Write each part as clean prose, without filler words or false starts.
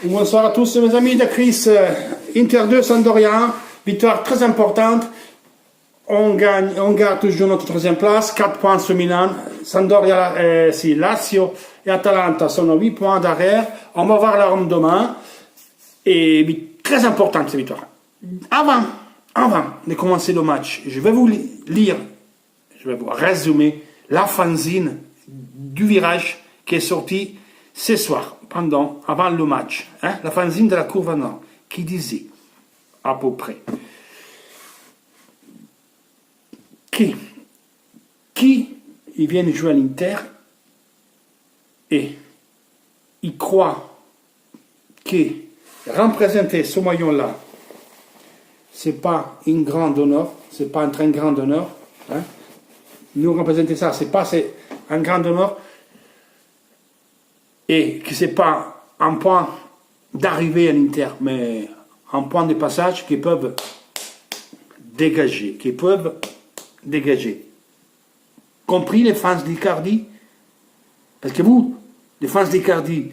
Bonsoir à tous mes amis de Chris. Inter 2, Sampdoria, victoire très importante. On garde toujours notre troisième place, 4 points sur Milan. Sampdoria, Lazio et Atalanta sont à 8 points derrière. On va voir la Rome demain. Et très importante cette victoire. Avant de commencer le match, je vais vous lire, je vais vous résumer la fanzine du virage qui est sortie ce soir, avant le match. La fanzine de la Courbe Nord, qui disait à peu près qui ils viennent jouer à l'Inter et ils croient que représenter ce maillot-là, c'est pas une grande honneur, c'est pas un très grand honneur. Nous représenter ça, c'est un grand honneur et que c'est pas un point d'arrivée à l'Inter, mais un point de passage qu'ils peuvent dégager, compris les fans d'Icardi, parce que vous, les fans d'Icardi,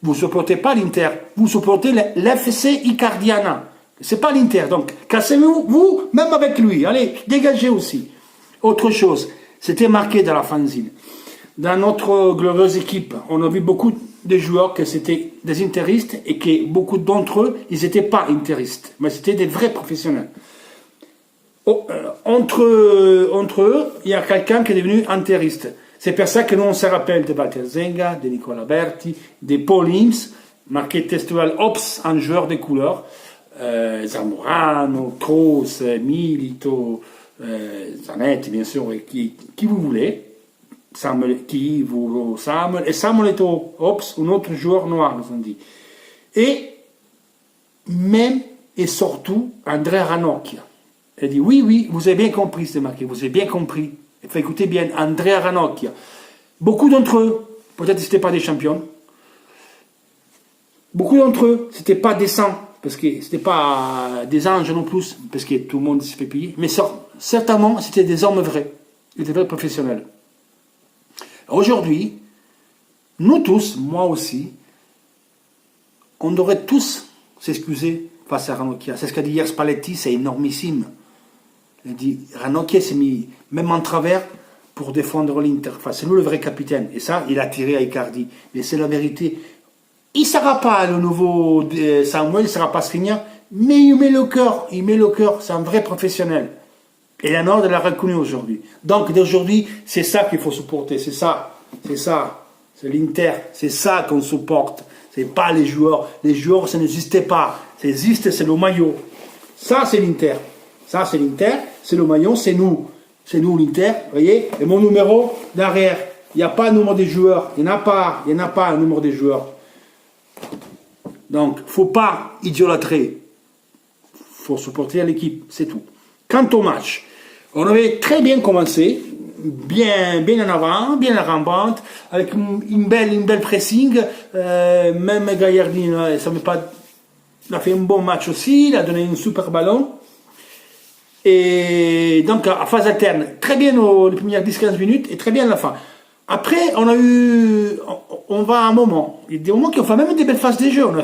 vous ne supportez pas l'Inter, vous supportez l'FC Icardiana, c'est pas l'Inter, donc cassez-vous, vous, même avec lui, allez, dégagez aussi. Autre chose, c'était marqué dans la fanzine. Dans notre glorieuse équipe, on a vu beaucoup de joueurs que c'était des interistes et que beaucoup d'entre eux, ils n'étaient pas interistes, mais c'était des vrais professionnels. Entre eux, il y a quelqu'un qui est devenu interiste. C'est pour ça que nous on se rappelle de Walter Zenga, de Nicola Berti, de Paul Ince, marqué textuel Ops, un joueur de couleur, Zamorano, Kroos, Milito, Zanetti bien sûr, et qui vous voulez, Samuel et Samuel Eto'o, Ops, un autre joueur noir, nous on dit. Et même et surtout Andrea Ranocchia. Elle dit oui, vous avez bien compris, c'est marqué, vous avez bien compris. Il faut écouter bien, Andrea Ranocchia. Beaucoup d'entre eux, peut-être ce n'étaient pas des champions. Beaucoup d'entre eux, ce n'étaient pas des saints, parce que ce n'étaient pas des anges non plus, parce que tout le monde se fait payer. Mais certainement, c'était des hommes vrais, des vrais professionnels. Aujourd'hui, nous tous, moi aussi, on devrait tous s'excuser face à Ranocchia. C'est ce qu'a dit hier Spalletti, c'est énormissime. Il a dit, Ranocchia s'est mis même en travers pour défendre l'Inter. Enfin, c'est nous le vrai capitaine. Et ça, il a tiré à Icardi. Mais c'est la vérité. Il ne sera pas le nouveau Samuel, il ne sera pas Skriniar, mais il met le cœur. C'est un vrai professionnel. Et la Nord l'a reconnu aujourd'hui. Donc, d'aujourd'hui, c'est ça qu'il faut supporter. C'est ça. C'est l'Inter. C'est ça qu'on supporte. C'est pas les joueurs. Les joueurs, ça n'existait pas. Ça existe, c'est le maillot. Ça, c'est l'Inter. C'est le maillot, c'est nous. C'est nous l'Inter, vous voyez. Et mon numéro, derrière, il n'y a pas un numéro des joueurs. Il n'y en a pas un numéro des joueurs. Donc, il ne faut pas idolâtrer. Il faut supporter l'équipe, c'est tout. Quant au match, on avait très bien commencé, bien en avant, bien en rampante, avec une belle pressing. Même Gagliardini, il a fait un bon match aussi, il a donné un super ballon. Et donc, à phase alterne, très bien les premières 10-15 minutes et très bien à la fin. Après, on va à un moment. Il y a des moments qui ont fait même des belles phases de jeu, on a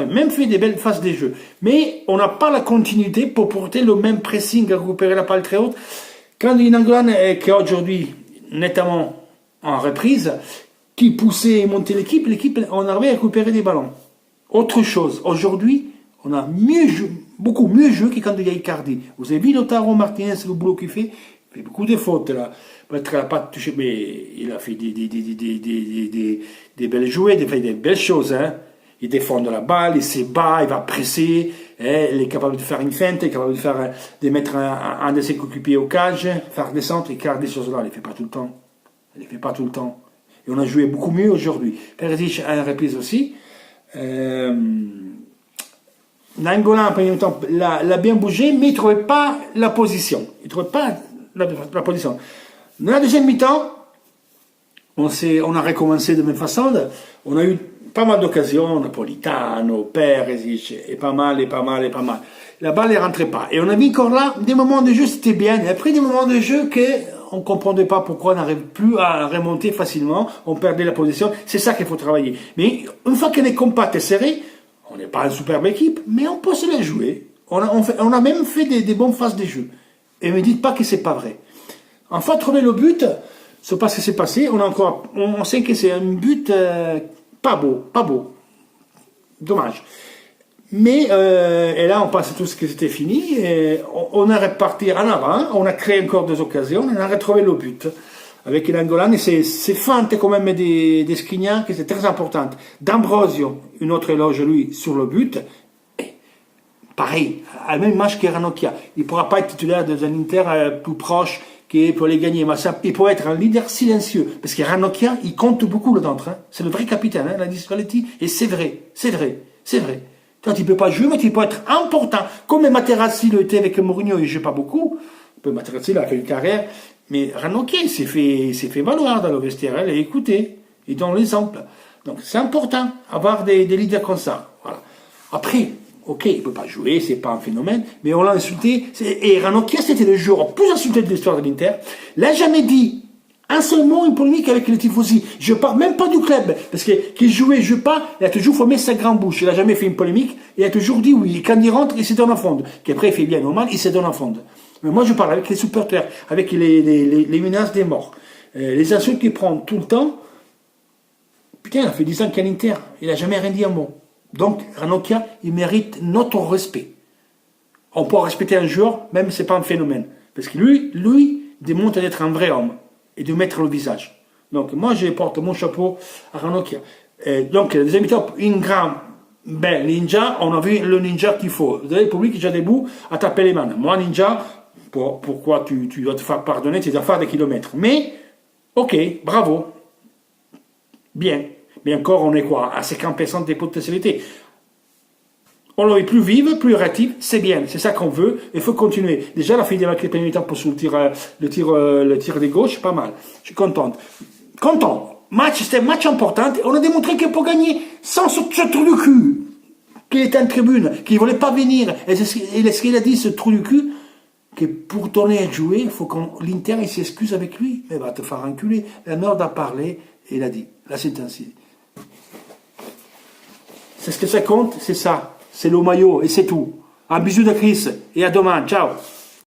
même fait des belles phases de jeu. Mais on n'a pas la continuité pour porter le même pressing, récupérer la balle très haute. Quand il y a Nangolan, qui est aujourd'hui nettement en reprise, qui poussait et montait l'équipe, on arrivait à récupérer des ballons. Autre chose, aujourd'hui, on a beaucoup mieux joué que quand il y a Icardi. Vous avez vu Lautaro Martinez, le boulot qu'il fait? Il fait beaucoup de fautes là. Peut-être qu'il n'a pas touché, mais il a fait des belles jouées, des belles choses. Il défend de la balle, il se bat, il va presser, il est capable de faire une feinte, il est capable de mettre un de ses coéquipiers au cage, faire descendre, Icardi sur cela, il ne le fait pas tout le temps. Et on a joué beaucoup mieux aujourd'hui. Perisic a une reprise aussi. Nangolan, en premier temps, l'a bien bougé, mais il ne trouvait pas la position. Dans la deuxième mi-temps, on a recommencé de la même façon. On a eu pas mal d'occasions, Napolitano, Perisic, et pas mal. La balle ne rentrait pas. Et on a vu encore là, des moments de jeu, c'était bien. Et après, des moments de jeu qu'on ne comprenait pas pourquoi on n'arrive plus à remonter facilement, on perdait la position. C'est ça qu'il faut travailler. Mais une fois qu'elle est compacte et serrée, On n'est pas une superbe équipe, mais on peut se les jouer. On a même fait des bonnes phases de jeu. Et ne me dites pas que c'est pas vrai. Enfin, trouver le but, c'est pas ce qui s'est passé. On sait que c'est un but pas beau. Dommage. Mais, et là, on pense tout ce que c'était fini. Et on a reparti en avant. On a créé encore des occasions. On a retrouvé le but. Avec l'Angolan, et c'est fente quand même des Skriniar, que c'est très importante. D'Ambrosio, une autre éloge, lui, sur le but. Et, pareil, à le même match que Ranocchia. Il ne pourra pas être titulaire dans un Inter plus proche qui peut les gagner. Mais ça, il peut être un leader silencieux. Parce que Ranocchia, il compte beaucoup là-dedans. Hein. C'est le vrai capitaine, hein, la Spalletti. Et c'est vrai. Quand il ne peut pas jouer, mais il peut être important. Comme Materazzi le était avec Mourinho, il ne joue pas beaucoup. Materazzi, il a fait une carrière. Mais Ranocchia, il s'est fait valoir dans le vestiaire. Et écoutez, il donne l'exemple. Donc c'est important, avoir des leaders comme ça. Voilà. Après, ok, il ne peut pas jouer, c'est pas un phénomène, mais on l'a insulté. Et Ranocchia, c'était le joueur le plus insulté de l'histoire de l'Inter. Il n'a jamais dit un seul mot, une polémique avec les tifosi. Je ne parle même pas du club, parce qu'il jouait, joue pas, il a toujours formé sa grande bouche. Il n'a jamais fait une polémique, il a toujours dit oui. Et quand il rentre, il se donne en fond. Qu'après, il fait bien normal, il se donne en fond. Mais moi, je parle avec les supporters, avec les menaces des morts. Les insultes qu'il prend tout le temps. Putain, il a fait 10 ans qu'il est à l'Inter. Il n'a jamais rien dit un mot. Donc, Ranocchia, il mérite notre respect. On peut respecter un joueur, même si ce n'est pas un phénomène. Parce que lui démontre d'être un vrai homme et de mettre le visage. Donc, moi, je porte mon chapeau à Ranocchia. Donc, les invités, une grande belle ninja, on a vu le ninja qu'il faut. Vous avez le public déjà debout à taper les mains. Moi, ninja, pourquoi tu dois te faire pardonner, tu dois faire des kilomètres. Mais, ok, bravo. Bien. Mais encore, on est quoi? À 50% des potentialités. On l'aurait plus vive, plus réactive, c'est bien, c'est ça qu'on veut, il faut continuer. Déjà, la fin de la pénalité pour le tir de gauche, pas mal. Je suis contente. C'était un match important, on a démontré qu'il peut gagner sans ce trou du cul, qui était en tribune, qui ne voulait pas venir. Et ce qu'il a dit, ce trou du cul, que pour tourner à jouer, il faut que l'Inter s'excuse avec lui. Mais va te faire enculer. La merde a parlé, et il a dit. Là, c'est ainsi. C'est ce que ça compte, c'est ça. C'est le maillot, et c'est tout. Un bisou de Chris, et à demain. Ciao.